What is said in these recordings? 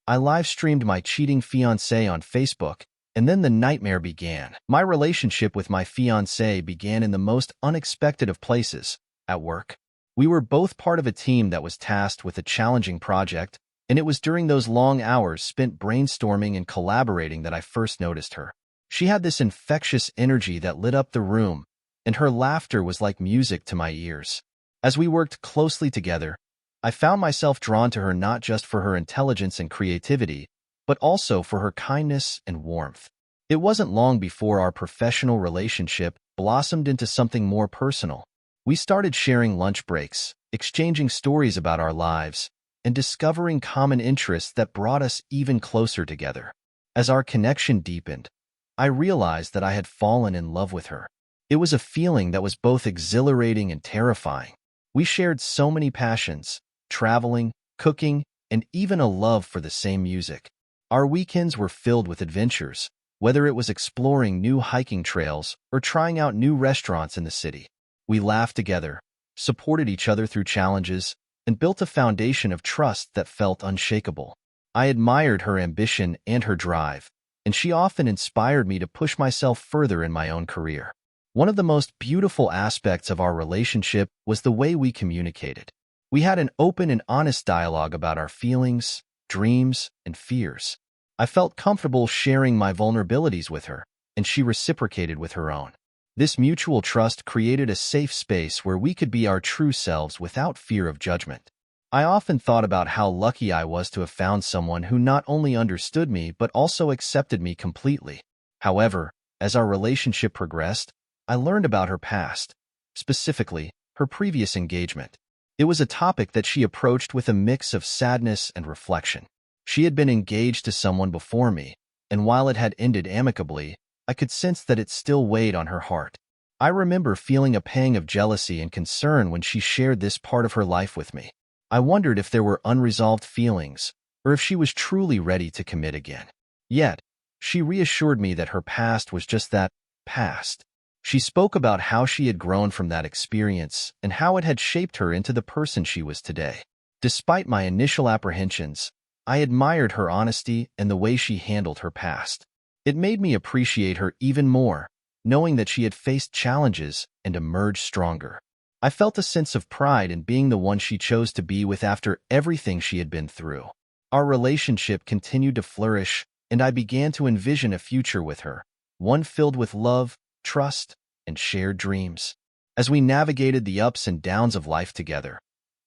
I live-streamed my cheating fiancé on Facebook, and then the nightmare began. My relationship with my fiancé began in the most unexpected of places, at work. We were both part of a team that was tasked with a challenging project, and it was during those long hours spent brainstorming and collaborating that I first noticed her. She had this infectious energy that lit up the room, and her laughter was like music to my ears. As we worked closely together, I found myself drawn to her not just for her intelligence and creativity, but also for her kindness and warmth. It wasn't long before our professional relationship blossomed into something more personal. We started sharing lunch breaks, exchanging stories about our lives, and discovering common interests that brought us even closer together. As our connection deepened, I realized that I had fallen in love with her. It was a feeling that was both exhilarating and terrifying. We shared so many passions: traveling, cooking, and even a love for the same music. Our weekends were filled with adventures, whether it was exploring new hiking trails or trying out new restaurants in the city. We laughed together, supported each other through challenges, and built a foundation of trust that felt unshakable. I admired her ambition and her drive, and she often inspired me to push myself further in my own career. One of the most beautiful aspects of our relationship was the way we communicated. We had an open and honest dialogue about our feelings, dreams, and fears. I felt comfortable sharing my vulnerabilities with her, and she reciprocated with her own. This mutual trust created a safe space where we could be our true selves without fear of judgment. I often thought about how lucky I was to have found someone who not only understood me but also accepted me completely. However, as our relationship progressed, I learned about her past, specifically, her previous engagement. It was a topic that she approached with a mix of sadness and reflection. She had been engaged to someone before me, and while it had ended amicably, I could sense that it still weighed on her heart. I remember feeling a pang of jealousy and concern when she shared this part of her life with me. I wondered if there were unresolved feelings, or if she was truly ready to commit again. Yet, she reassured me that her past was just that, past. She spoke about how she had grown from that experience and how it had shaped her into the person she was today. Despite my initial apprehensions, I admired her honesty and the way she handled her past. It made me appreciate her even more, knowing that she had faced challenges and emerged stronger. I felt a sense of pride in being the one she chose to be with after everything she had been through. Our relationship continued to flourish, and I began to envision a future with her, one filled with love, trust, and shared dreams. As we navigated the ups and downs of life together,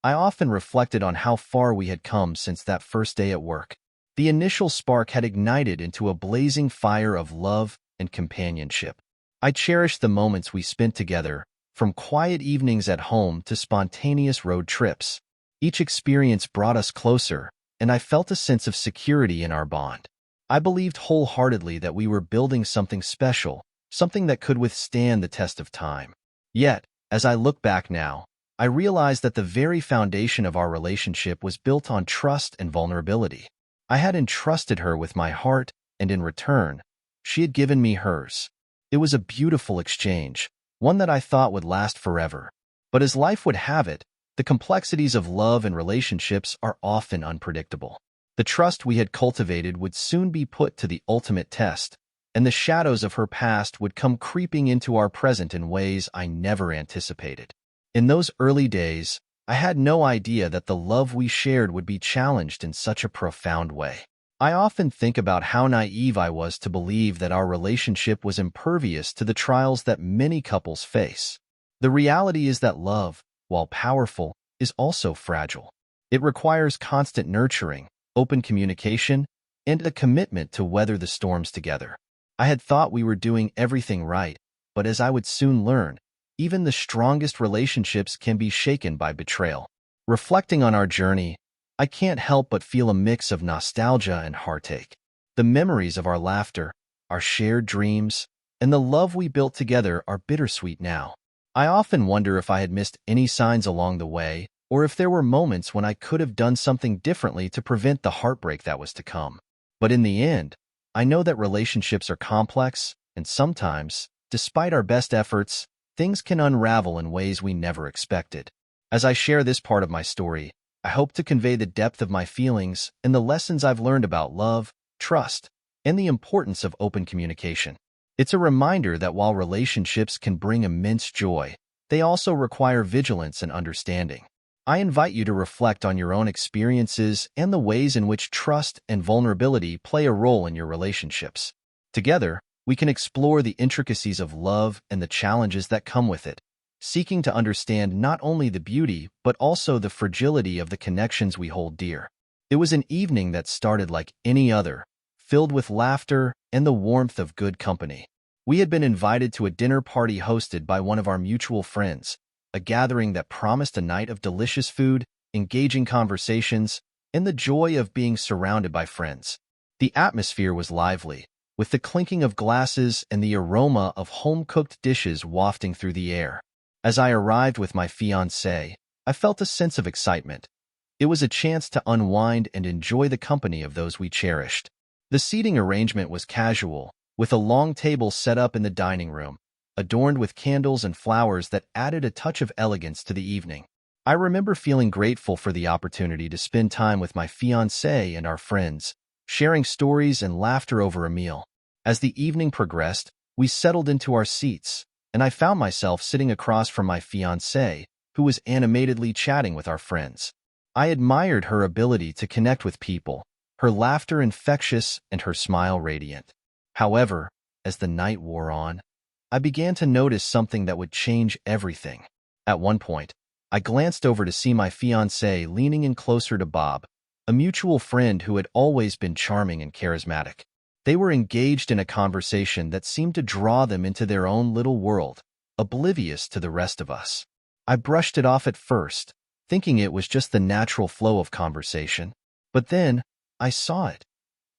I often reflected on how far we had come since that first day at work. The initial spark had ignited into a blazing fire of love and companionship. I cherished the moments we spent together, from quiet evenings at home to spontaneous road trips. Each experience brought us closer, and I felt a sense of security in our bond. I believed wholeheartedly that we were building something special, something that could withstand the test of time. Yet, as I look back now, I realize that the very foundation of our relationship was built on trust and vulnerability. I had entrusted her with my heart, and in return, she had given me hers. It was a beautiful exchange, one that I thought would last forever. But as life would have it, the complexities of love and relationships are often unpredictable. The trust we had cultivated would soon be put to the ultimate test, and the shadows of her past would come creeping into our present in ways I never anticipated. In those early days, I had no idea that the love we shared would be challenged in such a profound way. I often think about how naive I was to believe that our relationship was impervious to the trials that many couples face. The reality is that love, while powerful, is also fragile. It requires constant nurturing, open communication, and a commitment to weather the storms together. I had thought we were doing everything right, but as I would soon learn, even the strongest relationships can be shaken by betrayal. Reflecting on our journey, I can't help but feel a mix of nostalgia and heartache. The memories of our laughter, our shared dreams, and the love we built together are bittersweet now. I often wonder if I had missed any signs along the way, or if there were moments when I could have done something differently to prevent the heartbreak that was to come. But in the end, I know that relationships are complex, and sometimes, despite our best efforts, things can unravel in ways we never expected. As I share this part of my story, I hope to convey the depth of my feelings and the lessons I've learned about love, trust, and the importance of open communication. It's a reminder that while relationships can bring immense joy, they also require vigilance and understanding. I invite you to reflect on your own experiences and the ways in which trust and vulnerability play a role in your relationships. Together, we can explore the intricacies of love and the challenges that come with it, seeking to understand not only the beauty but also the fragility of the connections we hold dear. It was an evening that started like any other, filled with laughter and the warmth of good company. We had been invited to a dinner party hosted by one of our mutual friends, a gathering that promised a night of delicious food, engaging conversations, and the joy of being surrounded by friends. The atmosphere was lively, with the clinking of glasses and the aroma of home-cooked dishes wafting through the air. As I arrived with my fiancée, I felt a sense of excitement. It was a chance to unwind and enjoy the company of those we cherished. The seating arrangement was casual, with a long table set up in the dining room, adorned with candles and flowers that added a touch of elegance to the evening. I remember feeling grateful for the opportunity to spend time with my fiancée and our friends, sharing stories and laughter over a meal. As the evening progressed, we settled into our seats, and I found myself sitting across from my fiancée, who was animatedly chatting with our friends. I admired her ability to connect with people, her laughter infectious and her smile radiant. However, as the night wore on, I began to notice something that would change everything. At one point, I glanced over to see my fiancée leaning in closer to Bob, a mutual friend who had always been charming and charismatic. They were engaged in a conversation that seemed to draw them into their own little world, oblivious to the rest of us. I brushed it off at first, thinking it was just the natural flow of conversation. But then, I saw it.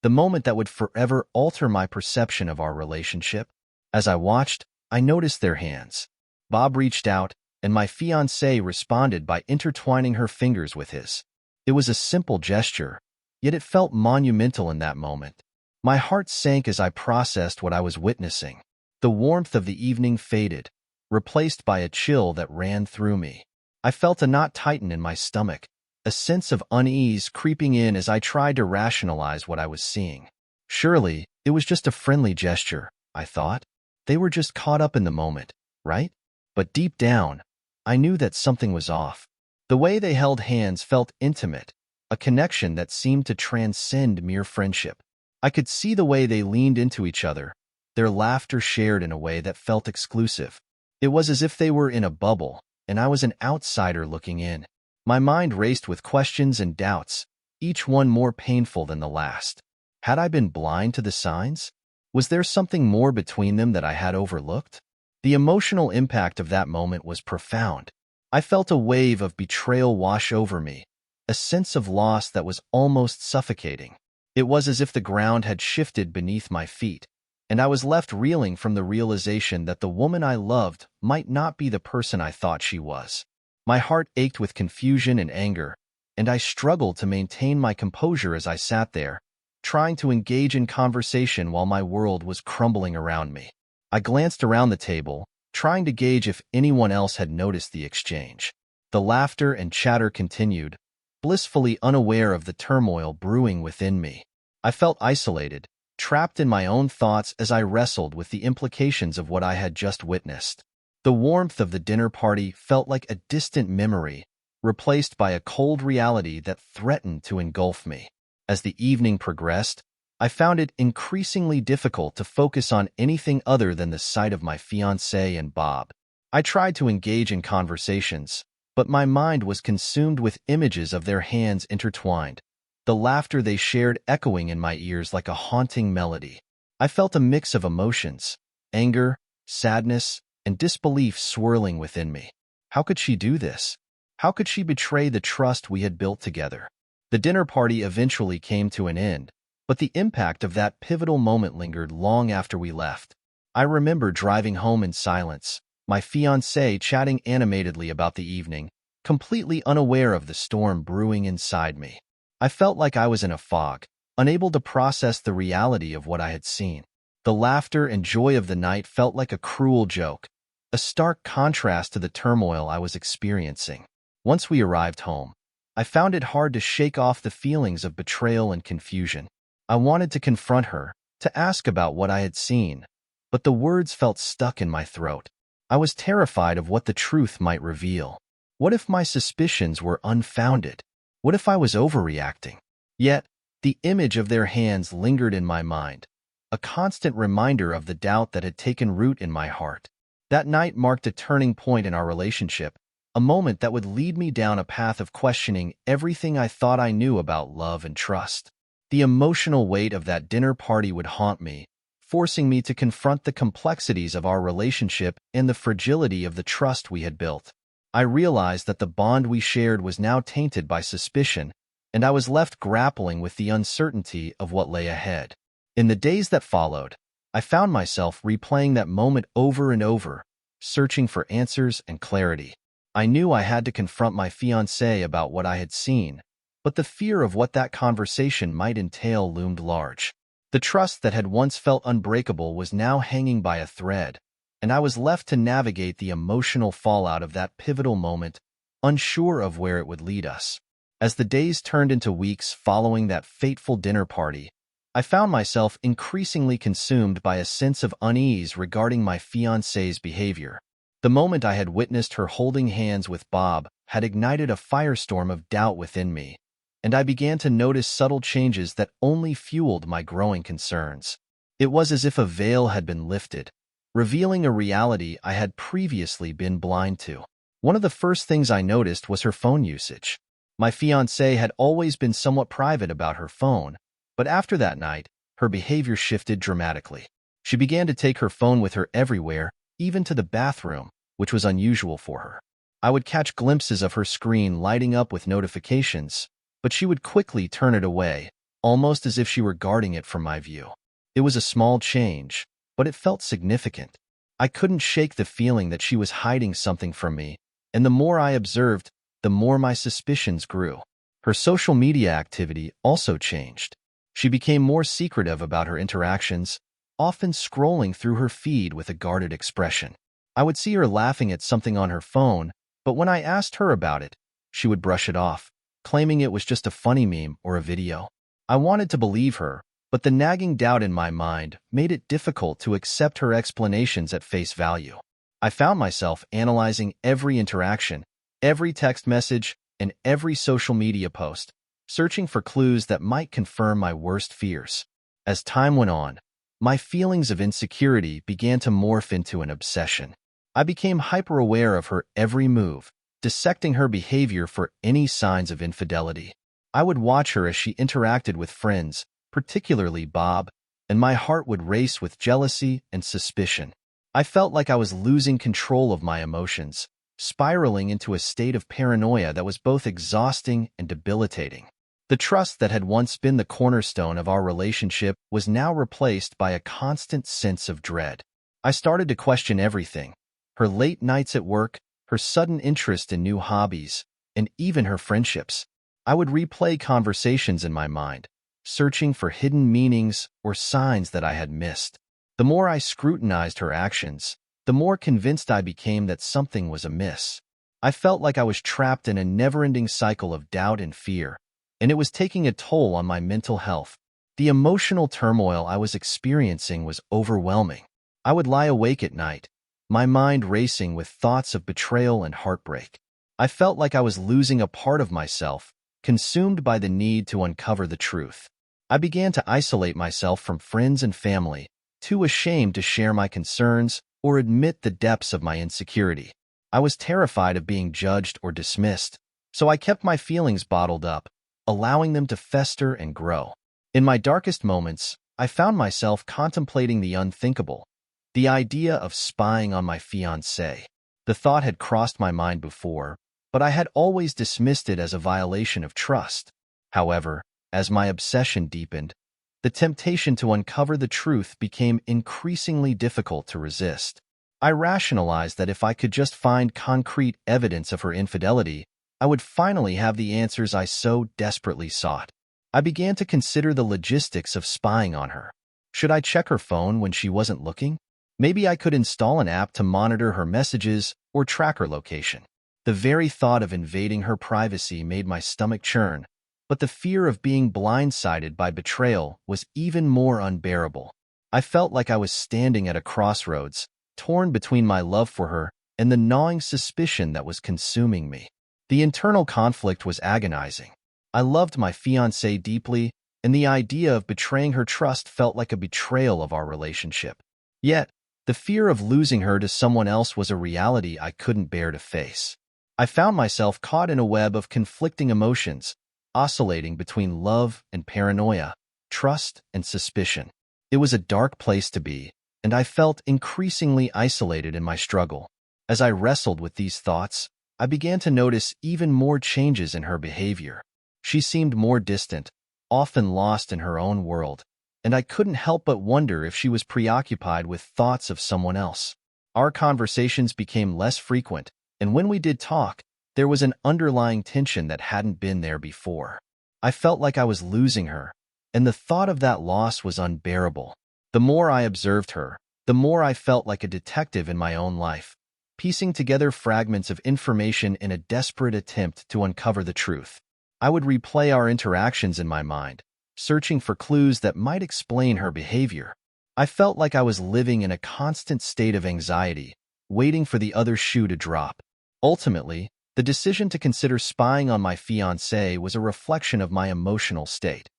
The moment that would forever alter my perception of our relationship. As I watched, I noticed their hands. Bob reached out, and my fiancée responded by intertwining her fingers with his. It was a simple gesture, yet it felt monumental in that moment. My heart sank as I processed what I was witnessing. The warmth of the evening faded, replaced by a chill that ran through me. I felt a knot tighten in my stomach, a sense of unease creeping in as I tried to rationalize what I was seeing. Surely, it was just a friendly gesture, I thought. They were just caught up in the moment, right? But deep down, I knew that something was off. The way they held hands felt intimate, a connection that seemed to transcend mere friendship. I could see the way they leaned into each other, their laughter shared in a way that felt exclusive. It was as if they were in a bubble, and I was an outsider looking in. My mind raced with questions and doubts, each one more painful than the last. Had I been blind to the signs? Was there something more between them that I had overlooked? The emotional impact of that moment was profound. I felt a wave of betrayal wash over me, a sense of loss that was almost suffocating. It was as if the ground had shifted beneath my feet, and I was left reeling from the realization that the woman I loved might not be the person I thought she was. My heart ached with confusion and anger, and I struggled to maintain my composure as I sat there, trying to engage in conversation while my world was crumbling around me. I glanced around the table, trying to gauge if anyone else had noticed the exchange. The laughter and chatter continued, blissfully unaware of the turmoil brewing within me. I felt isolated, trapped in my own thoughts as I wrestled with the implications of what I had just witnessed. The warmth of the dinner party felt like a distant memory, replaced by a cold reality that threatened to engulf me. As the evening progressed, I found it increasingly difficult to focus on anything other than the sight of my fiancée and Bob. I tried to engage in conversations, but my mind was consumed with images of their hands intertwined, the laughter they shared echoing in my ears like a haunting melody. I felt a mix of emotions, anger, sadness, and disbelief swirling within me. How could she do this? How could she betray the trust we had built together? The dinner party eventually came to an end, but the impact of that pivotal moment lingered long after we left. I remember driving home in silence, my fiancée chatting animatedly about the evening, completely unaware of the storm brewing inside me. I felt like I was in a fog, unable to process the reality of what I had seen. The laughter and joy of the night felt like a cruel joke, a stark contrast to the turmoil I was experiencing. Once we arrived home, I found it hard to shake off the feelings of betrayal and confusion. I wanted to confront her, to ask about what I had seen, but the words felt stuck in my throat. I was terrified of what the truth might reveal. What if my suspicions were unfounded? What if I was overreacting? Yet, the image of their hands lingered in my mind, a constant reminder of the doubt that had taken root in my heart. That night marked a turning point in our relationship, a moment that would lead me down a path of questioning everything I thought I knew about love and trust. The emotional weight of that dinner party would haunt me, forcing me to confront the complexities of our relationship and the fragility of the trust we had built. I realized that the bond we shared was now tainted by suspicion, and I was left grappling with the uncertainty of what lay ahead. In the days that followed, I found myself replaying that moment over and over, searching for answers and clarity. I knew I had to confront my fiancée about what I had seen, but the fear of what that conversation might entail loomed large. The trust that had once felt unbreakable was now hanging by a thread, and I was left to navigate the emotional fallout of that pivotal moment, unsure of where it would lead us. As the days turned into weeks following that fateful dinner party, I found myself increasingly consumed by a sense of unease regarding my fiancée's behavior. The moment I had witnessed her holding hands with Bob had ignited a firestorm of doubt within me, and I began to notice subtle changes that only fueled my growing concerns. It was as if a veil had been lifted, revealing a reality I had previously been blind to. One of the first things I noticed was her phone usage. My fiancée had always been somewhat private about her phone, but after that night, her behavior shifted dramatically. She began to take her phone with her everywhere, even to the bathroom, which was unusual for her. I would catch glimpses of her screen lighting up with notifications, but she would quickly turn it away, almost as if she were guarding it from my view. It was a small change, but it felt significant. I couldn't shake the feeling that she was hiding something from me, and the more I observed, the more my suspicions grew. Her social media activity also changed. She became more secretive about her interactions, often scrolling through her feed with a guarded expression. I would see her laughing at something on her phone, but when I asked her about it, she would brush it off, claiming it was just a funny meme or a video. I wanted to believe her, but the nagging doubt in my mind made it difficult to accept her explanations at face value. I found myself analyzing every interaction, every text message, and every social media post, searching for clues that might confirm my worst fears. As time went on, my feelings of insecurity began to morph into an obsession. I became hyper-aware of her every move, dissecting her behavior for any signs of infidelity. I would watch her as she interacted with friends, particularly Bob, and my heart would race with jealousy and suspicion. I felt like I was losing control of my emotions, spiraling into a state of paranoia that was both exhausting and debilitating. The trust that had once been the cornerstone of our relationship was now replaced by a constant sense of dread. I started to question everything: her late nights at work, her sudden interest in new hobbies, and even her friendships. I would replay conversations in my mind, searching for hidden meanings or signs that I had missed. The more I scrutinized her actions, the more convinced I became that something was amiss. I felt like I was trapped in a never-ending cycle of doubt and fear, and it was taking a toll on my mental health. The emotional turmoil I was experiencing was overwhelming. I would lie awake at night, my mind racing with thoughts of betrayal and heartbreak. I felt like I was losing a part of myself, consumed by the need to uncover the truth. I began to isolate myself from friends and family, too ashamed to share my concerns or admit the depths of my insecurity. I was terrified of being judged or dismissed, so I kept my feelings bottled up, allowing them to fester and grow. In my darkest moments, I found myself contemplating the unthinkable, the idea of spying on my fiancée. The thought had crossed my mind before, but I had always dismissed it as a violation of trust. However, as my obsession deepened, the temptation to uncover the truth became increasingly difficult to resist. I rationalized that if I could just find concrete evidence of her infidelity, I would finally have the answers I so desperately sought. I began to consider the logistics of spying on her. Should I check her phone when she wasn't looking? Maybe I could install an app to monitor her messages or track her location. The very thought of invading her privacy made my stomach churn, but the fear of being blindsided by betrayal was even more unbearable. I felt like I was standing at a crossroads, torn between my love for her and the gnawing suspicion that was consuming me. The internal conflict was agonizing. I loved my fiancée deeply, and the idea of betraying her trust felt like a betrayal of our relationship. Yet, the fear of losing her to someone else was a reality I couldn't bear to face. I found myself caught in a web of conflicting emotions, oscillating between love and paranoia, trust and suspicion. It was a dark place to be, and I felt increasingly isolated in my struggle. As I wrestled with these thoughts, I began to notice even more changes in her behavior. She seemed more distant, often lost in her own world, and I couldn't help but wonder if she was preoccupied with thoughts of someone else. Our conversations became less frequent, and when we did talk, there was an underlying tension that hadn't been there before. I felt like I was losing her, and the thought of that loss was unbearable. The more I observed her, the more I felt like a detective in my own life, piecing together fragments of information in a desperate attempt to uncover the truth. I would replay our interactions in my mind, searching for clues that might explain her behavior. I felt like I was living in a constant state of anxiety, waiting for the other shoe to drop. Ultimately, the decision to consider spying on my fiancée was a reflection of my emotional state,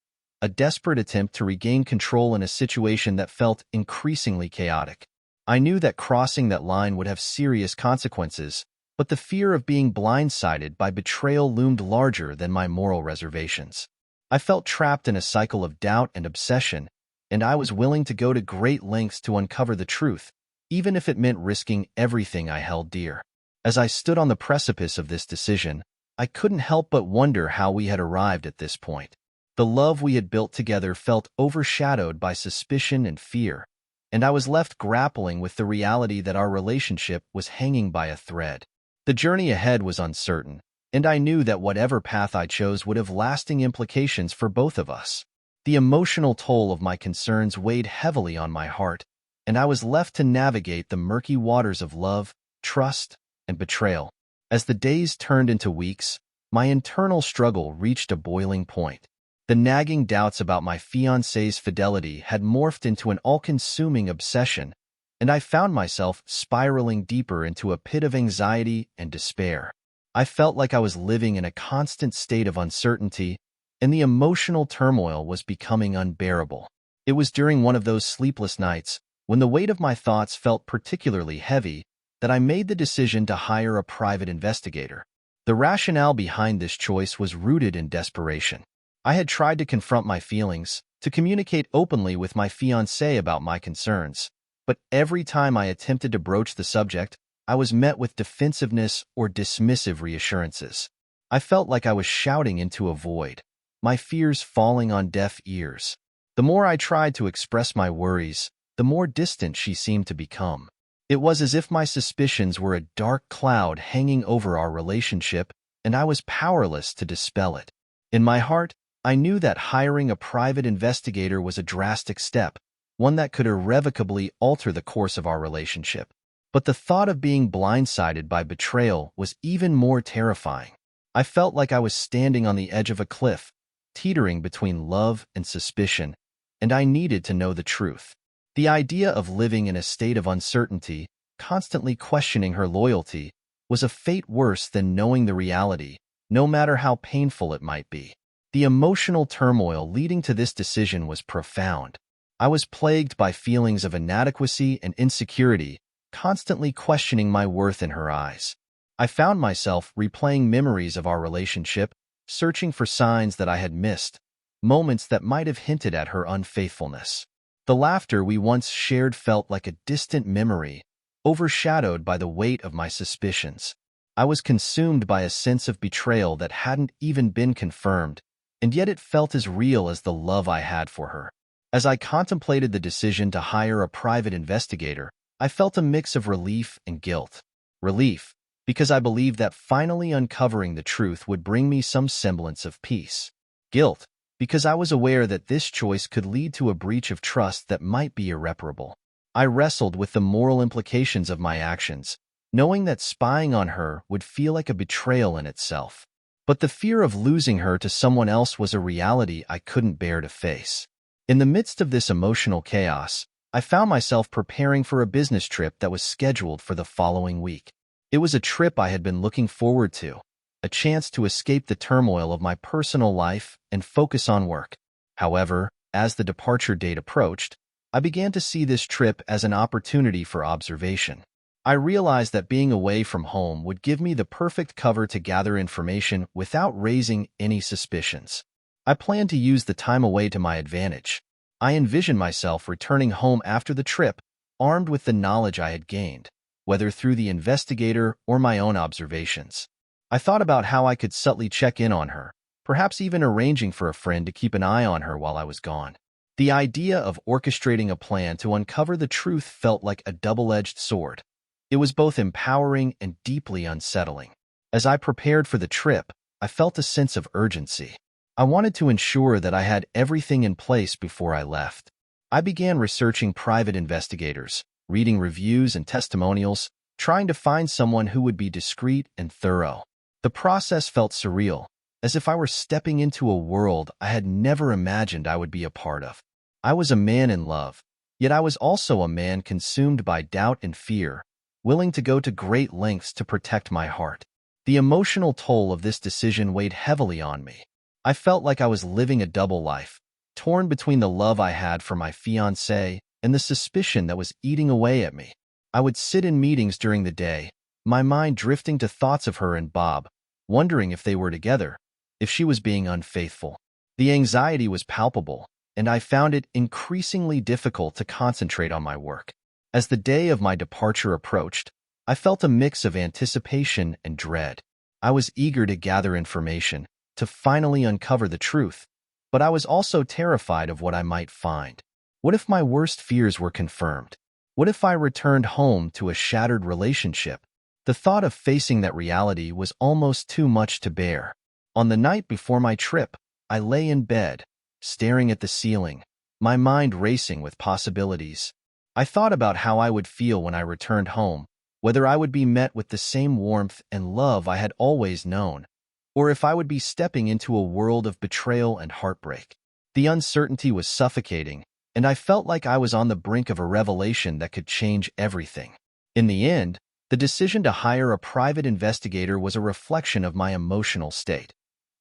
a desperate attempt to regain control in a situation that felt increasingly chaotic. I knew that crossing that line would have serious consequences, but the fear of being blindsided by betrayal loomed larger than my moral reservations. I felt trapped in a cycle of doubt and obsession, and I was willing to go to great lengths to uncover the truth, even if it meant risking everything I held dear. As I stood on the precipice of this decision, I couldn't help but wonder how we had arrived at this point. The love we had built together felt overshadowed by suspicion and fear, and I was left grappling with the reality that our relationship was hanging by a thread. The journey ahead was uncertain, and I knew that whatever path I chose would have lasting implications for both of us. The emotional toll of my concerns weighed heavily on my heart, and I was left to navigate the murky waters of love, trust, and betrayal. As the days turned into weeks, my internal struggle reached a boiling point. The nagging doubts about my fiancée's fidelity had morphed into an all-consuming obsession, and I found myself spiraling deeper into a pit of anxiety and despair. I felt like I was living in a constant state of uncertainty, and the emotional turmoil was becoming unbearable. It was during one of those sleepless nights, when the weight of my thoughts felt particularly heavy, that I made the decision to hire a private investigator. The rationale behind this choice was rooted in desperation. I had tried to confront my feelings, to communicate openly with my fiancée about my concerns, but every time I attempted to broach the subject, I was met with defensiveness or dismissive reassurances. I felt like I was shouting into a void, my fears falling on deaf ears. The more I tried to express my worries, the more distant she seemed to become. It was as if my suspicions were a dark cloud hanging over our relationship, and I was powerless to dispel it. In my heart, I knew that hiring a private investigator was a drastic step, one that could irrevocably alter the course of our relationship. But the thought of being blindsided by betrayal was even more terrifying. I felt like I was standing on the edge of a cliff, teetering between love and suspicion, and I needed to know the truth. The idea of living in a state of uncertainty, constantly questioning her loyalty, was a fate worse than knowing the reality, no matter how painful it might be. The emotional turmoil leading to this decision was profound. I was plagued by feelings of inadequacy and insecurity, constantly questioning my worth in her eyes. I found myself replaying memories of our relationship, searching for signs that I had missed, moments that might have hinted at her unfaithfulness. The laughter we once shared felt like a distant memory, overshadowed by the weight of my suspicions. I was consumed by a sense of betrayal that hadn't even been confirmed, and yet it felt as real as the love I had for her. As I contemplated the decision to hire a private investigator, I felt a mix of relief and guilt. Relief, because I believed that finally uncovering the truth would bring me some semblance of peace. Guilt, because I was aware that this choice could lead to a breach of trust that might be irreparable. I wrestled with the moral implications of my actions, knowing that spying on her would feel like a betrayal in itself. But the fear of losing her to someone else was a reality I couldn't bear to face. In the midst of this emotional chaos, I found myself preparing for a business trip that was scheduled for the following week. It was a trip I had been looking forward to, a chance to escape the turmoil of my personal life and focus on work. However, as the departure date approached, I began to see this trip as an opportunity for observation. I realized that being away from home would give me the perfect cover to gather information without raising any suspicions. I planned to use the time away to my advantage. I envisioned myself returning home after the trip, armed with the knowledge I had gained, whether through the investigator or my own observations. I thought about how I could subtly check in on her, perhaps even arranging for a friend to keep an eye on her while I was gone. The idea of orchestrating a plan to uncover the truth felt like a double-edged sword. It was both empowering and deeply unsettling. As I prepared for the trip, I felt a sense of urgency. I wanted to ensure that I had everything in place before I left. I began researching private investigators, reading reviews and testimonials, trying to find someone who would be discreet and thorough. The process felt surreal, as if I were stepping into a world I had never imagined I would be a part of. I was a man in love, yet I was also a man consumed by doubt and fear, willing to go to great lengths to protect my heart. The emotional toll of this decision weighed heavily on me. I felt like I was living a double life, torn between the love I had for my fiancée and the suspicion that was eating away at me. I would sit in meetings during the day, my mind drifting to thoughts of her and Bob, wondering if they were together, if she was being unfaithful. The anxiety was palpable, and I found it increasingly difficult to concentrate on my work. As the day of my departure approached, I felt a mix of anticipation and dread. I was eager to gather information, to finally uncover the truth, but I was also terrified of what I might find. What if my worst fears were confirmed? What if I returned home to a shattered relationship? The thought of facing that reality was almost too much to bear. On the night before my trip, I lay in bed, staring at the ceiling, my mind racing with possibilities. I thought about how I would feel when I returned home, whether I would be met with the same warmth and love I had always known, or if I would be stepping into a world of betrayal and heartbreak. The uncertainty was suffocating, and I felt like I was on the brink of a revelation that could change everything. In the end, the decision to hire a private investigator was a reflection of my emotional state,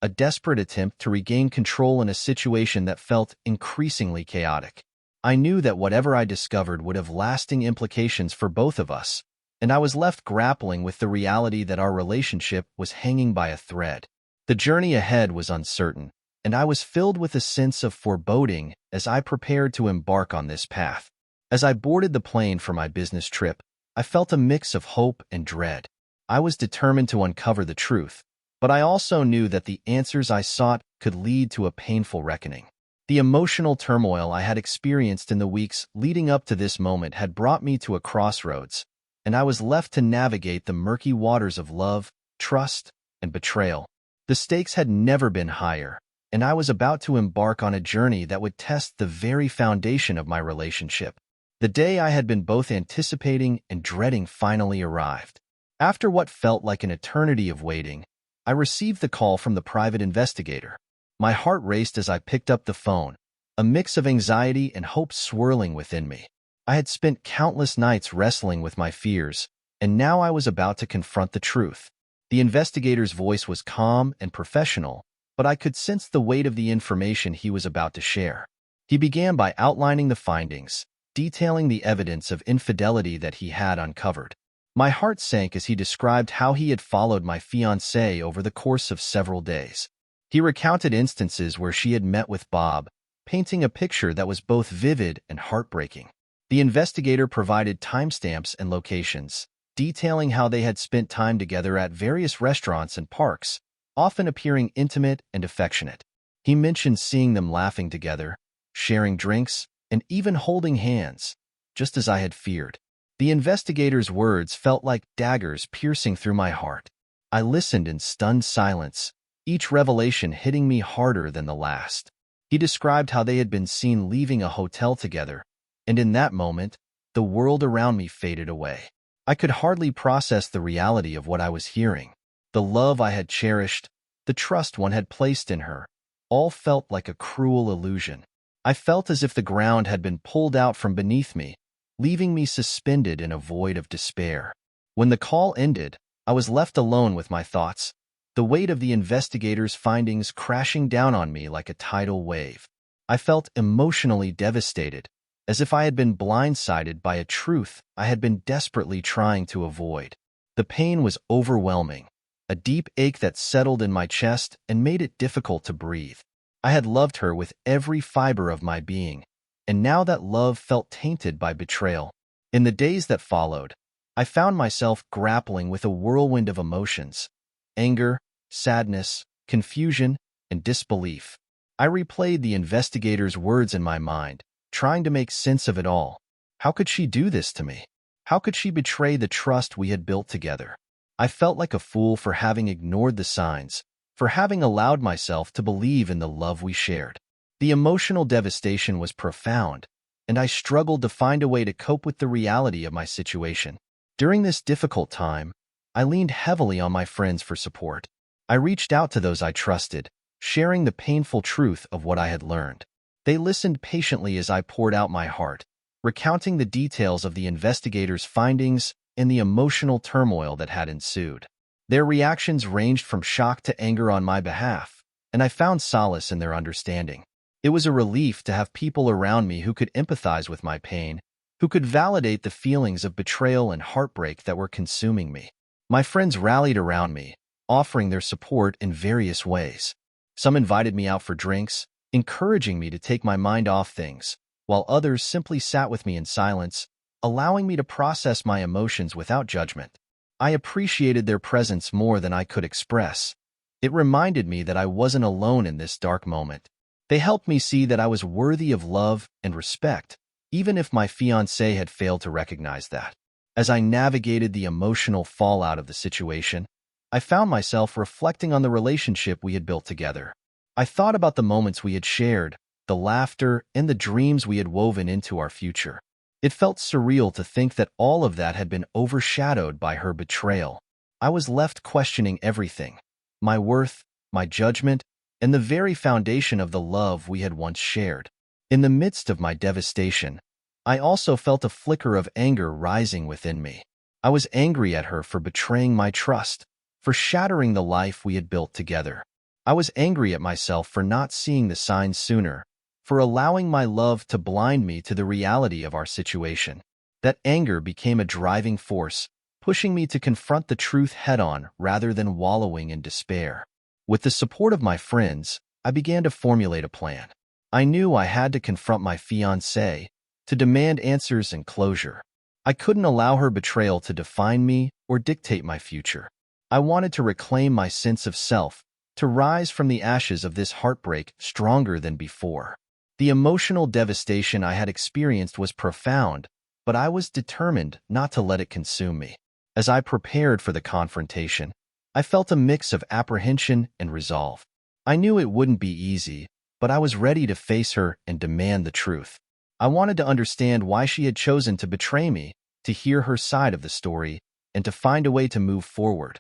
a desperate attempt to regain control in a situation that felt increasingly chaotic. I knew that whatever I discovered would have lasting implications for both of us, and I was left grappling with the reality that our relationship was hanging by a thread. The journey ahead was uncertain, and I was filled with a sense of foreboding as I prepared to embark on this path. As I boarded the plane for my business trip, I felt a mix of hope and dread. I was determined to uncover the truth, but I also knew that the answers I sought could lead to a painful reckoning. The emotional turmoil I had experienced in the weeks leading up to this moment had brought me to a crossroads, and I was left to navigate the murky waters of love, trust, and betrayal. The stakes had never been higher, and I was about to embark on a journey that would test the very foundation of my relationship. The day I had been both anticipating and dreading finally arrived. After what felt like an eternity of waiting, I received the call from the private investigator. My heart raced as I picked up the phone, a mix of anxiety and hope swirling within me. I had spent countless nights wrestling with my fears, and now I was about to confront the truth. The investigator's voice was calm and professional, but I could sense the weight of the information he was about to share. He began by outlining the findings, detailing the evidence of infidelity that he had uncovered. My heart sank as he described how he had followed my fiancée over the course of several days. He recounted instances where she had met with Bob, painting a picture that was both vivid and heartbreaking. The investigator provided timestamps and locations, detailing how they had spent time together at various restaurants and parks, often appearing intimate and affectionate. He mentioned seeing them laughing together, sharing drinks, and even holding hands, just as I had feared. The investigator's words felt like daggers piercing through my heart. I listened in stunned silence, each revelation hitting me harder than the last. He described how they had been seen leaving a hotel together, and in that moment, the world around me faded away. I could hardly process the reality of what I was hearing. The love I had cherished, the trust one had placed in her, all felt like a cruel illusion. I felt as if the ground had been pulled out from beneath me, leaving me suspended in a void of despair. When the call ended, I was left alone with my thoughts, the weight of the investigators' findings crashing down on me like a tidal wave. I felt emotionally devastated, as if I had been blindsided by a truth I had been desperately trying to avoid. The pain was overwhelming, a deep ache that settled in my chest and made it difficult to breathe. I had loved her with every fiber of my being, and now that love felt tainted by betrayal. In the days that followed, I found myself grappling with a whirlwind of emotions: anger, sadness, confusion, and disbelief. I replayed the investigator's words in my mind, trying to make sense of it all. How could she do this to me? How could she betray the trust we had built together? I felt like a fool for having ignored the signs, for having allowed myself to believe in the love we shared. The emotional devastation was profound, and I struggled to find a way to cope with the reality of my situation. During this difficult time, I leaned heavily on my friends for support. I reached out to those I trusted, sharing the painful truth of what I had learned. They listened patiently as I poured out my heart, recounting the details of the investigators' findings and the emotional turmoil that had ensued. Their reactions ranged from shock to anger on my behalf, and I found solace in their understanding. It was a relief to have people around me who could empathize with my pain, who could validate the feelings of betrayal and heartbreak that were consuming me. My friends rallied around me, offering their support in various ways. Some invited me out for drinks, encouraging me to take my mind off things, while others simply sat with me in silence, allowing me to process my emotions without judgment. I appreciated their presence more than I could express. It reminded me that I wasn't alone in this dark moment. They helped me see that I was worthy of love and respect, even if my fiancé had failed to recognize that. As I navigated the emotional fallout of the situation, I found myself reflecting on the relationship we had built together. I thought about the moments we had shared, the laughter, and the dreams we had woven into our future. It felt surreal to think that all of that had been overshadowed by her betrayal. I was left questioning everything: my worth, my judgment, and the very foundation of the love we had once shared. In the midst of my devastation, I also felt a flicker of anger rising within me. I was angry at her for betraying my trust, for shattering the life we had built together. I was angry at myself for not seeing the signs sooner, for allowing my love to blind me to the reality of our situation. That anger became a driving force, pushing me to confront the truth head-on rather than wallowing in despair. With the support of my friends, I began to formulate a plan. I knew I had to confront my fiancée, to demand answers and closure. I couldn't allow her betrayal to define me or dictate my future. I wanted to reclaim my sense of self, to rise from the ashes of this heartbreak stronger than before. The emotional devastation I had experienced was profound, but I was determined not to let it consume me. As I prepared for the confrontation, I felt a mix of apprehension and resolve. I knew it wouldn't be easy, but I was ready to face her and demand the truth. I wanted to understand why she had chosen to betray me, to hear her side of the story, and to find a way to move forward,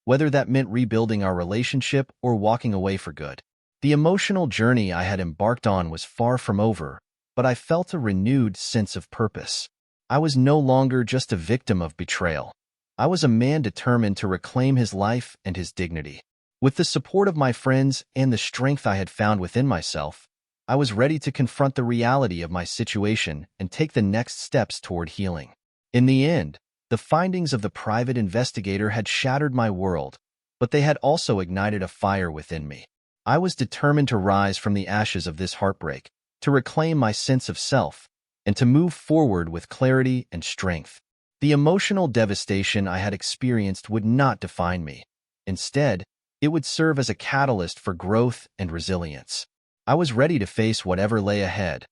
whether that meant rebuilding our relationship or walking away for good. The emotional journey I had embarked on was far from over, but I felt a renewed sense of purpose. I was no longer just a victim of betrayal. I was a man determined to reclaim his life and his dignity. With the support of my friends and the strength I had found within myself, I was ready to confront the reality of my situation and take the next steps toward healing. In the end, the findings of the private investigator had shattered my world, but they had also ignited a fire within me. I was determined to rise from the ashes of this heartbreak, to reclaim my sense of self, and to move forward with clarity and strength. The emotional devastation I had experienced would not define me. Instead, it would serve as a catalyst for growth and resilience. I was ready to face whatever lay ahead,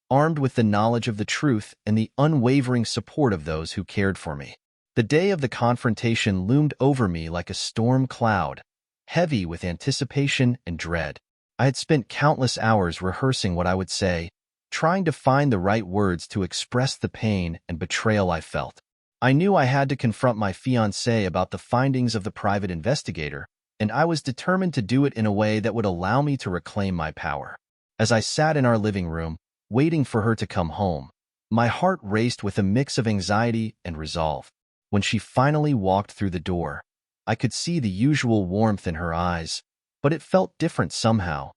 armed with the knowledge of the truth and the unwavering support of those who cared for me. The day of the confrontation loomed over me like a storm cloud, heavy with anticipation and dread. I had spent countless hours rehearsing what I would say, trying to find the right words to express the pain and betrayal I felt. I knew I had to confront my fiancé about the findings of the private investigator, and I was determined to do it in a way that would allow me to reclaim my power. As I sat in our living room, waiting for her to come home, my heart raced with a mix of anxiety and resolve. When she finally walked through the door, I could see the usual warmth in her eyes, but it felt different somehow,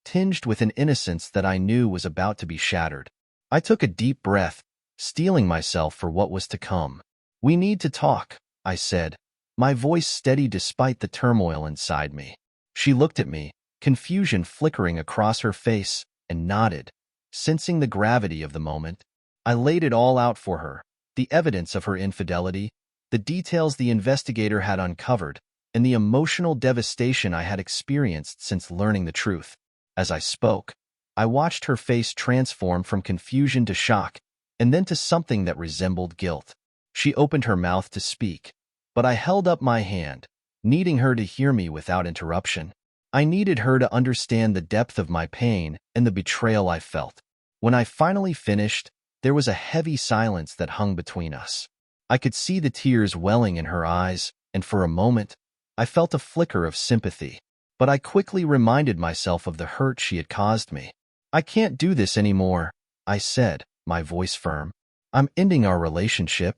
tinged with an innocence that I knew was about to be shattered. I took a deep breath, steeling myself for what was to come. "We need to talk," I said, my voice steady despite the turmoil inside me. She looked at me, confusion flickering across her face, and nodded. Sensing the gravity of the moment, I laid it all out for her, the evidence of her infidelity, the details the investigator had uncovered, and the emotional devastation I had experienced since learning the truth. As I spoke, I watched her face transform from confusion to shock, and then to something that resembled guilt. She opened her mouth to speak, but I held up my hand, needing her to hear me without interruption. I needed her to understand the depth of my pain and the betrayal I felt. When I finally finished, there was a heavy silence that hung between us. I could see the tears welling in her eyes, and for a moment, I felt a flicker of sympathy. But I quickly reminded myself of the hurt she had caused me. "I can't do this anymore," I said, my voice firm. "I'm ending our relationship."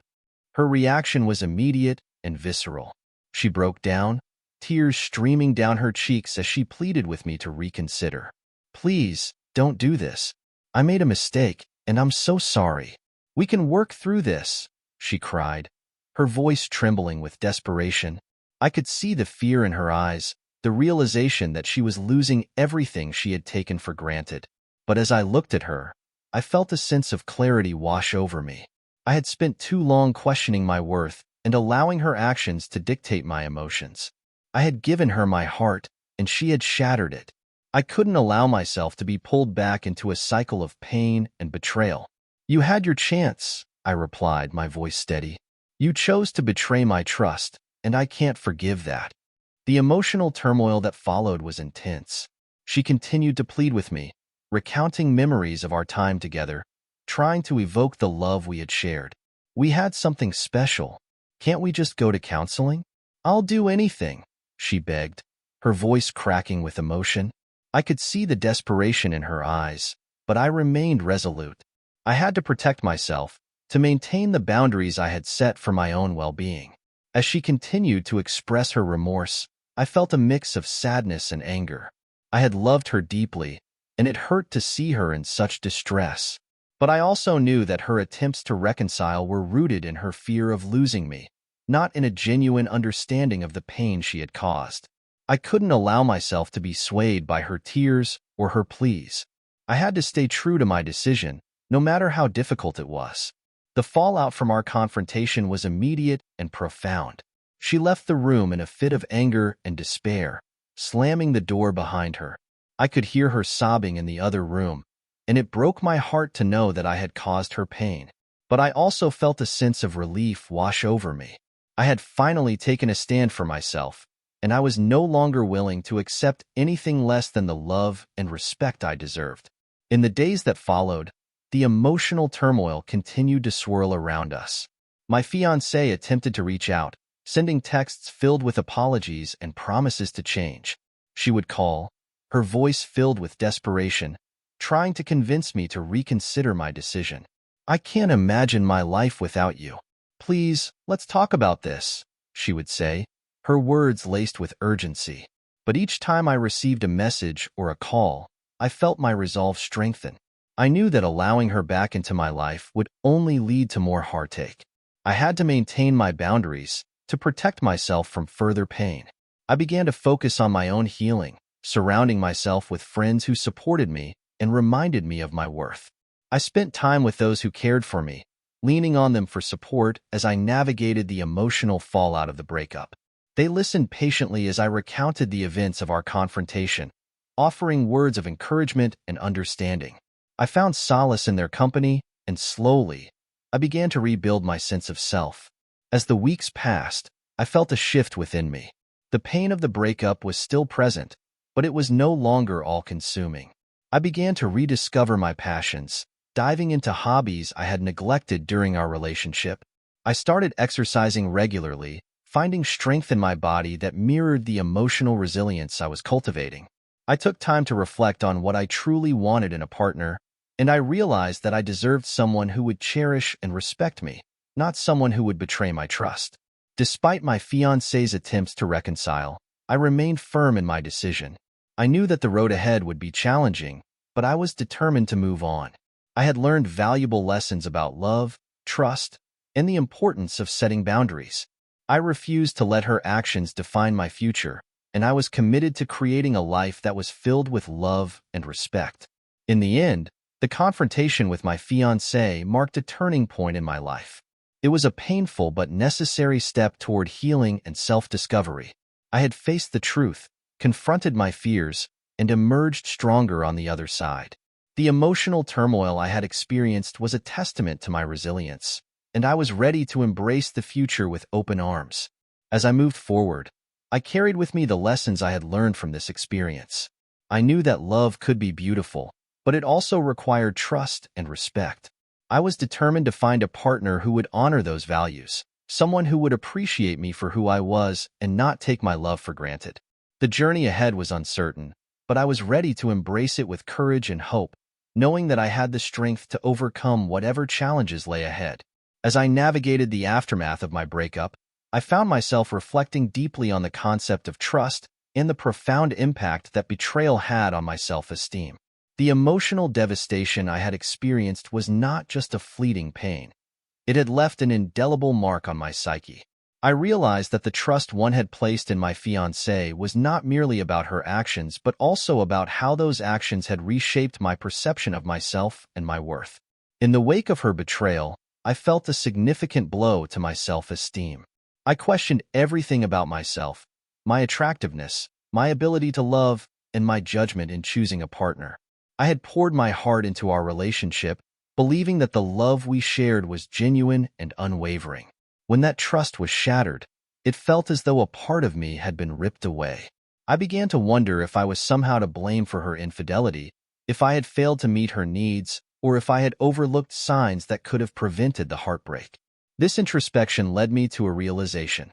Her reaction was immediate and visceral. She broke down, tears streaming down her cheeks as she pleaded with me to reconsider. "Please, don't do this. I made a mistake, and I'm so sorry. We can work through this," she cried, her voice trembling with desperation. I could see the fear in her eyes, the realization that she was losing everything she had taken for granted. But as I looked at her, I felt a sense of clarity wash over me. I had spent too long questioning my worth and allowing her actions to dictate my emotions. I had given her my heart, and she had shattered it. I couldn't allow myself to be pulled back into a cycle of pain and betrayal. "You had your chance," I replied, my voice steady. "You chose to betray my trust, and I can't forgive that." The emotional turmoil that followed was intense. She continued to plead with me, recounting memories of our time together, trying to evoke the love we had shared. "We had something special. Can't we just go to counseling?" "I'll do anything," she begged, her voice cracking with emotion. I could see the desperation in her eyes, but I remained resolute. I had to protect myself, to maintain the boundaries I had set for my own well-being. As she continued to express her remorse, I felt a mix of sadness and anger. I had loved her deeply, and it hurt to see her in such distress. But I also knew that her attempts to reconcile were rooted in her fear of losing me, not in a genuine understanding of the pain she had caused. I couldn't allow myself to be swayed by her tears or her pleas. I had to stay true to my decision, no matter how difficult it was. The fallout from our confrontation was immediate and profound. She left the room in a fit of anger and despair, slamming the door behind her. I could hear her sobbing in the other room, and it broke my heart to know that I had caused her pain. But I also felt a sense of relief wash over me. I had finally taken a stand for myself, and I was no longer willing to accept anything less than the love and respect I deserved. In the days that followed, the emotional turmoil continued to swirl around us. My fiancé attempted to reach out, sending texts filled with apologies and promises to change. She would call, her voice filled with desperation, trying to convince me to reconsider my decision. "I can't imagine my life without you. Please, let's talk about this," she would say, her words laced with urgency. But each time I received a message or a call, I felt my resolve strengthen. I knew that allowing her back into my life would only lead to more heartache. I had to maintain my boundaries to protect myself from further pain. I began to focus on my own healing, surrounding myself with friends who supported me and reminded me of my worth. I spent time with those who cared for me, leaning on them for support as I navigated the emotional fallout of the breakup. They listened patiently as I recounted the events of our confrontation, offering words of encouragement and understanding. I found solace in their company, and slowly, I began to rebuild my sense of self. As the weeks passed, I felt a shift within me. The pain of the breakup was still present, but it was no longer all-consuming. I began to rediscover my passions, diving into hobbies I had neglected during our relationship. I started exercising regularly, finding strength in my body that mirrored the emotional resilience I was cultivating. I took time to reflect on what I truly wanted in a partner, and I realized that I deserved someone who would cherish and respect me, not someone who would betray my trust. Despite my fiancé's attempts to reconcile, I remained firm in my decision. I knew that the road ahead would be challenging, but I was determined to move on. I had learned valuable lessons about love, trust, and the importance of setting boundaries. I refused to let her actions define my future, and I was committed to creating a life that was filled with love and respect. In the end, the confrontation with my fiancé marked a turning point in my life. It was a painful but necessary step toward healing and self-discovery. I had faced the truth, confronted my fears, and emerged stronger on the other side. The emotional turmoil I had experienced was a testament to my resilience, and I was ready to embrace the future with open arms. As I moved forward, I carried with me the lessons I had learned from this experience. I knew that love could be beautiful, but it also required trust and respect. I was determined to find a partner who would honor those values, someone who would appreciate me for who I was and not take my love for granted. The journey ahead was uncertain, but I was ready to embrace it with courage and hope, knowing that I had the strength to overcome whatever challenges lay ahead. As I navigated the aftermath of my breakup, I found myself reflecting deeply on the concept of trust and the profound impact that betrayal had on my self-esteem. The emotional devastation I had experienced was not just a fleeting pain. It had left an indelible mark on my psyche. I realized that the trust one had placed in my fiancée was not merely about her actions, but also about how those actions had reshaped my perception of myself and my worth. In the wake of her betrayal, I felt a significant blow to my self-esteem. I questioned everything about myself, my attractiveness, my ability to love, and my judgment in choosing a partner. I had poured my heart into our relationship, believing that the love we shared was genuine and unwavering. When that trust was shattered, it felt as though a part of me had been ripped away. I began to wonder if I was somehow to blame for her infidelity, if I had failed to meet her needs, or if I had overlooked signs that could have prevented the heartbreak. This introspection led me to a realization.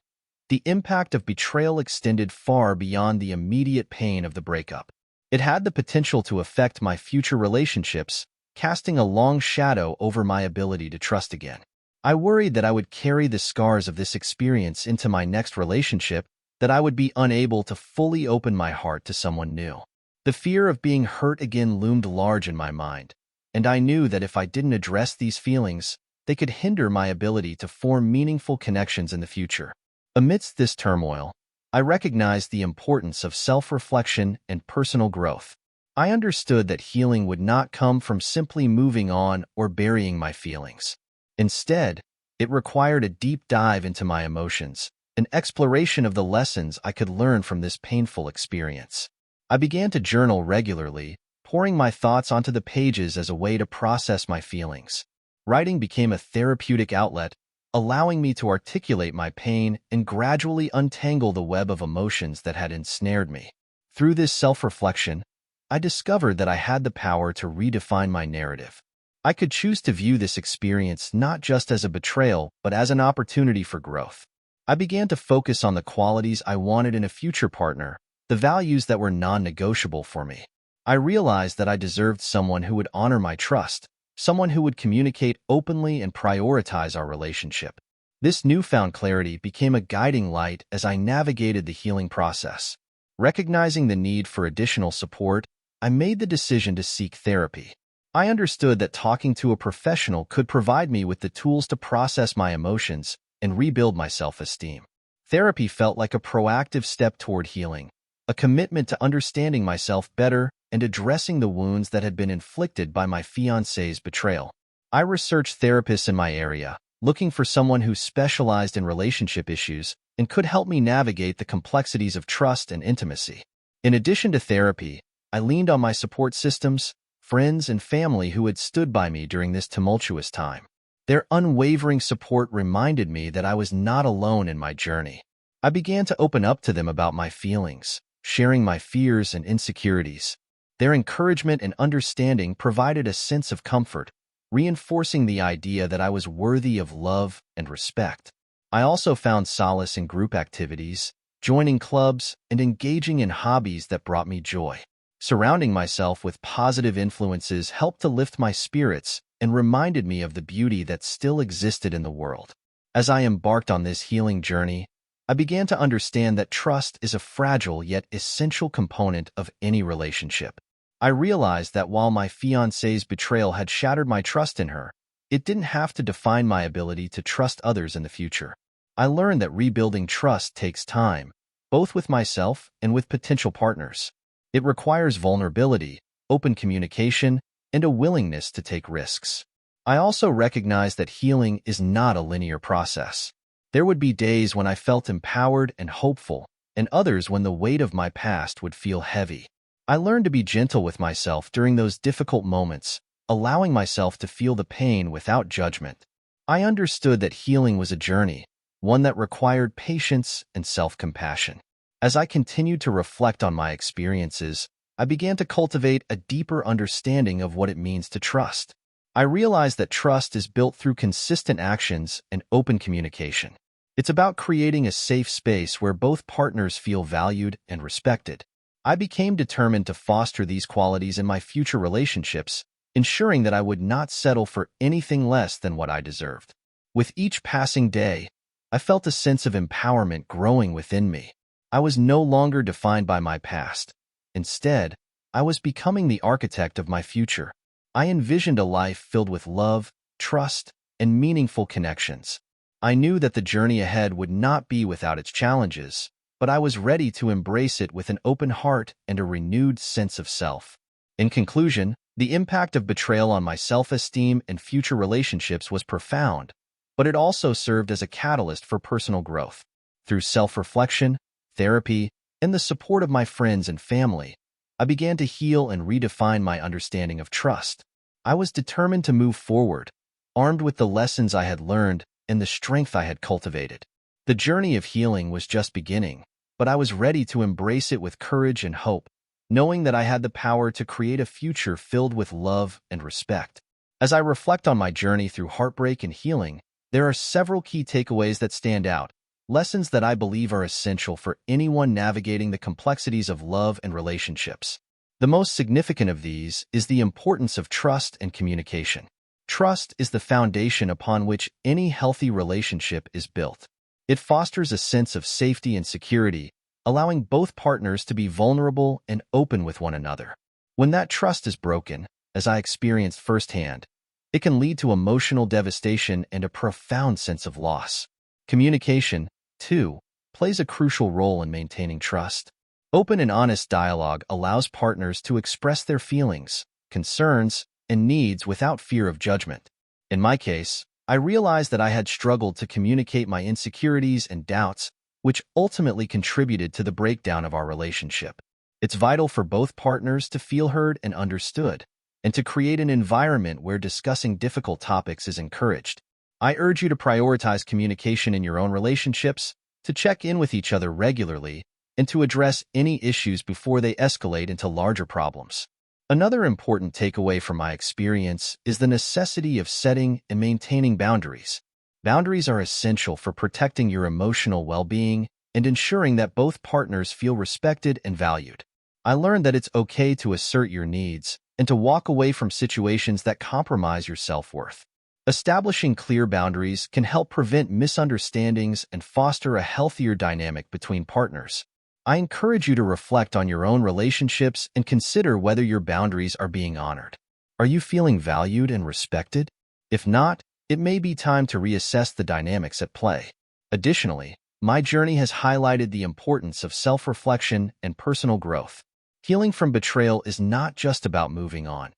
The impact of betrayal extended far beyond the immediate pain of the breakup. It had the potential to affect my future relationships, casting a long shadow over my ability to trust again. I worried that I would carry the scars of this experience into my next relationship, that I would be unable to fully open my heart to someone new. The fear of being hurt again loomed large in my mind, and I knew that if I didn't address these feelings, they could hinder my ability to form meaningful connections in the future. Amidst this turmoil, I recognized the importance of self-reflection and personal growth. I understood that healing would not come from simply moving on or burying my feelings. Instead, it required a deep dive into my emotions, an exploration of the lessons I could learn from this painful experience. I began to journal regularly, pouring my thoughts onto the pages as a way to process my feelings. Writing became a therapeutic outlet, allowing me to articulate my pain and gradually untangle the web of emotions that had ensnared me. Through this self-reflection, I discovered that I had the power to redefine my narrative. I could choose to view this experience not just as a betrayal, but as an opportunity for growth. I began to focus on the qualities I wanted in a future partner, the values that were non-negotiable for me. I realized that I deserved someone who would honor my trust, someone who would communicate openly and prioritize our relationship. This newfound clarity became a guiding light as I navigated the healing process. Recognizing the need for additional support, I made the decision to seek therapy. I understood that talking to a professional could provide me with the tools to process my emotions and rebuild my self-esteem. Therapy felt like a proactive step toward healing, a commitment to understanding myself better and addressing the wounds that had been inflicted by my fiancé's betrayal. I researched therapists in my area, looking for someone who specialized in relationship issues and could help me navigate the complexities of trust and intimacy. In addition to therapy, I leaned on my support systems, friends, and family who had stood by me during this tumultuous time. Their unwavering support reminded me that I was not alone in my journey. I began to open up to them about my feelings, sharing my fears and insecurities. Their encouragement and understanding provided a sense of comfort, reinforcing the idea that I was worthy of love and respect. I also found solace in group activities, joining clubs, and engaging in hobbies that brought me joy. Surrounding myself with positive influences helped to lift my spirits and reminded me of the beauty that still existed in the world. As I embarked on this healing journey, I began to understand that trust is a fragile yet essential component of any relationship. I realized that while my fiancée's betrayal had shattered my trust in her, it didn't have to define my ability to trust others in the future. I learned that rebuilding trust takes time, both with myself and with potential partners. It requires vulnerability, open communication, and a willingness to take risks. I also recognized that healing is not a linear process. There would be days when I felt empowered and hopeful, and others when the weight of my past would feel heavy. I learned to be gentle with myself during those difficult moments, allowing myself to feel the pain without judgment. I understood that healing was a journey, one that required patience and self-compassion. As I continued to reflect on my experiences, I began to cultivate a deeper understanding of what it means to trust. I realized that trust is built through consistent actions and open communication. It's about creating a safe space where both partners feel valued and respected. I became determined to foster these qualities in my future relationships, ensuring that I would not settle for anything less than what I deserved. With each passing day, I felt a sense of empowerment growing within me. I was no longer defined by my past. Instead, I was becoming the architect of my future. I envisioned a life filled with love, trust, and meaningful connections. I knew that the journey ahead would not be without its challenges, but I was ready to embrace it with an open heart and a renewed sense of self. In conclusion, the impact of betrayal on my self-esteem and future relationships was profound, but it also served as a catalyst for personal growth. Through self-reflection, therapy, and the support of my friends and family, I began to heal and redefine my understanding of trust. I was determined to move forward, armed with the lessons I had learned and the strength I had cultivated. The journey of healing was just beginning, but I was ready to embrace it with courage and hope, knowing that I had the power to create a future filled with love and respect. As I reflect on my journey through heartbreak and healing, there are several key takeaways that stand out, lessons that I believe are essential for anyone navigating the complexities of love and relationships. The most significant of these is the importance of trust and communication. Trust is the foundation upon which any healthy relationship is built. It fosters a sense of safety and security, allowing both partners to be vulnerable and open with one another. When that trust is broken, as I experienced firsthand, it can lead to emotional devastation and a profound sense of loss. Communication, too, plays a crucial role in maintaining trust. Open and honest dialogue allows partners to express their feelings, concerns, and needs without fear of judgment. In my case, I realized that I had struggled to communicate my insecurities and doubts, which ultimately contributed to the breakdown of our relationship. It's vital for both partners to feel heard and understood, and to create an environment where discussing difficult topics is encouraged. I urge you to prioritize communication in your own relationships, to check in with each other regularly, and to address any issues before they escalate into larger problems. Another important takeaway from my experience is the necessity of setting and maintaining boundaries. Boundaries are essential for protecting your emotional well-being and ensuring that both partners feel respected and valued. I learned that it's okay to assert your needs and to walk away from situations that compromise your self-worth. Establishing clear boundaries can help prevent misunderstandings and foster a healthier dynamic between partners. I encourage you to reflect on your own relationships and consider whether your boundaries are being honored. Are you feeling valued and respected? If not, it may be time to reassess the dynamics at play. Additionally, my journey has highlighted the importance of self-reflection and personal growth. Healing from betrayal is not just about moving on.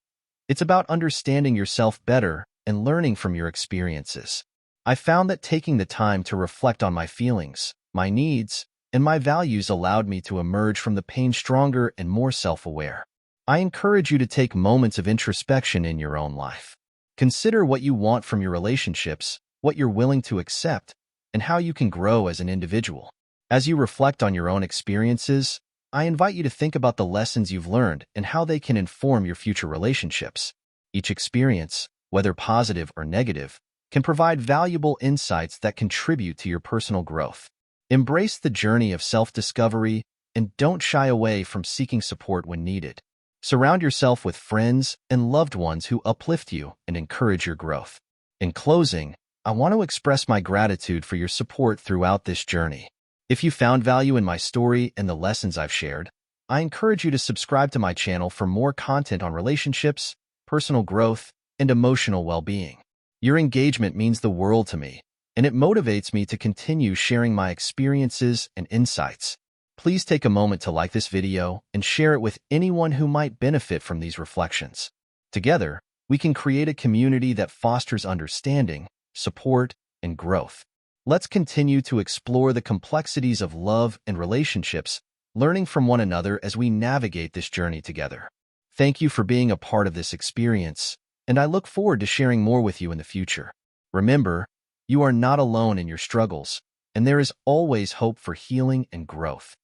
It's about understanding yourself better and learning from your experiences. I found that taking the time to reflect on my feelings, my needs, and my values allowed me to emerge from the pain stronger and more self-aware. I encourage you to take moments of introspection in your own life. Consider what you want from your relationships, what you're willing to accept, and how you can grow as an individual. As you reflect on your own experiences, I invite you to think about the lessons you've learned and how they can inform your future relationships. Each experience, whether positive or negative, can provide valuable insights that contribute to your personal growth. Embrace the journey of self-discovery and don't shy away from seeking support when needed. Surround yourself with friends and loved ones who uplift you and encourage your growth. In closing, I want to express my gratitude for your support throughout this journey. If you found value in my story and the lessons I've shared, I encourage you to subscribe to my channel for more content on relationships, personal growth, and emotional well-being. Your engagement means the world to me, and it motivates me to continue sharing my experiences and insights. Please take a moment to like this video and share it with anyone who might benefit from these reflections. Together, we can create a community that fosters understanding, support, and growth. Let's continue to explore the complexities of love and relationships, learning from one another as we navigate this journey together. Thank you for being a part of this experience, and I look forward to sharing more with you in the future. Remember, you are not alone in your struggles, and there is always hope for healing and growth.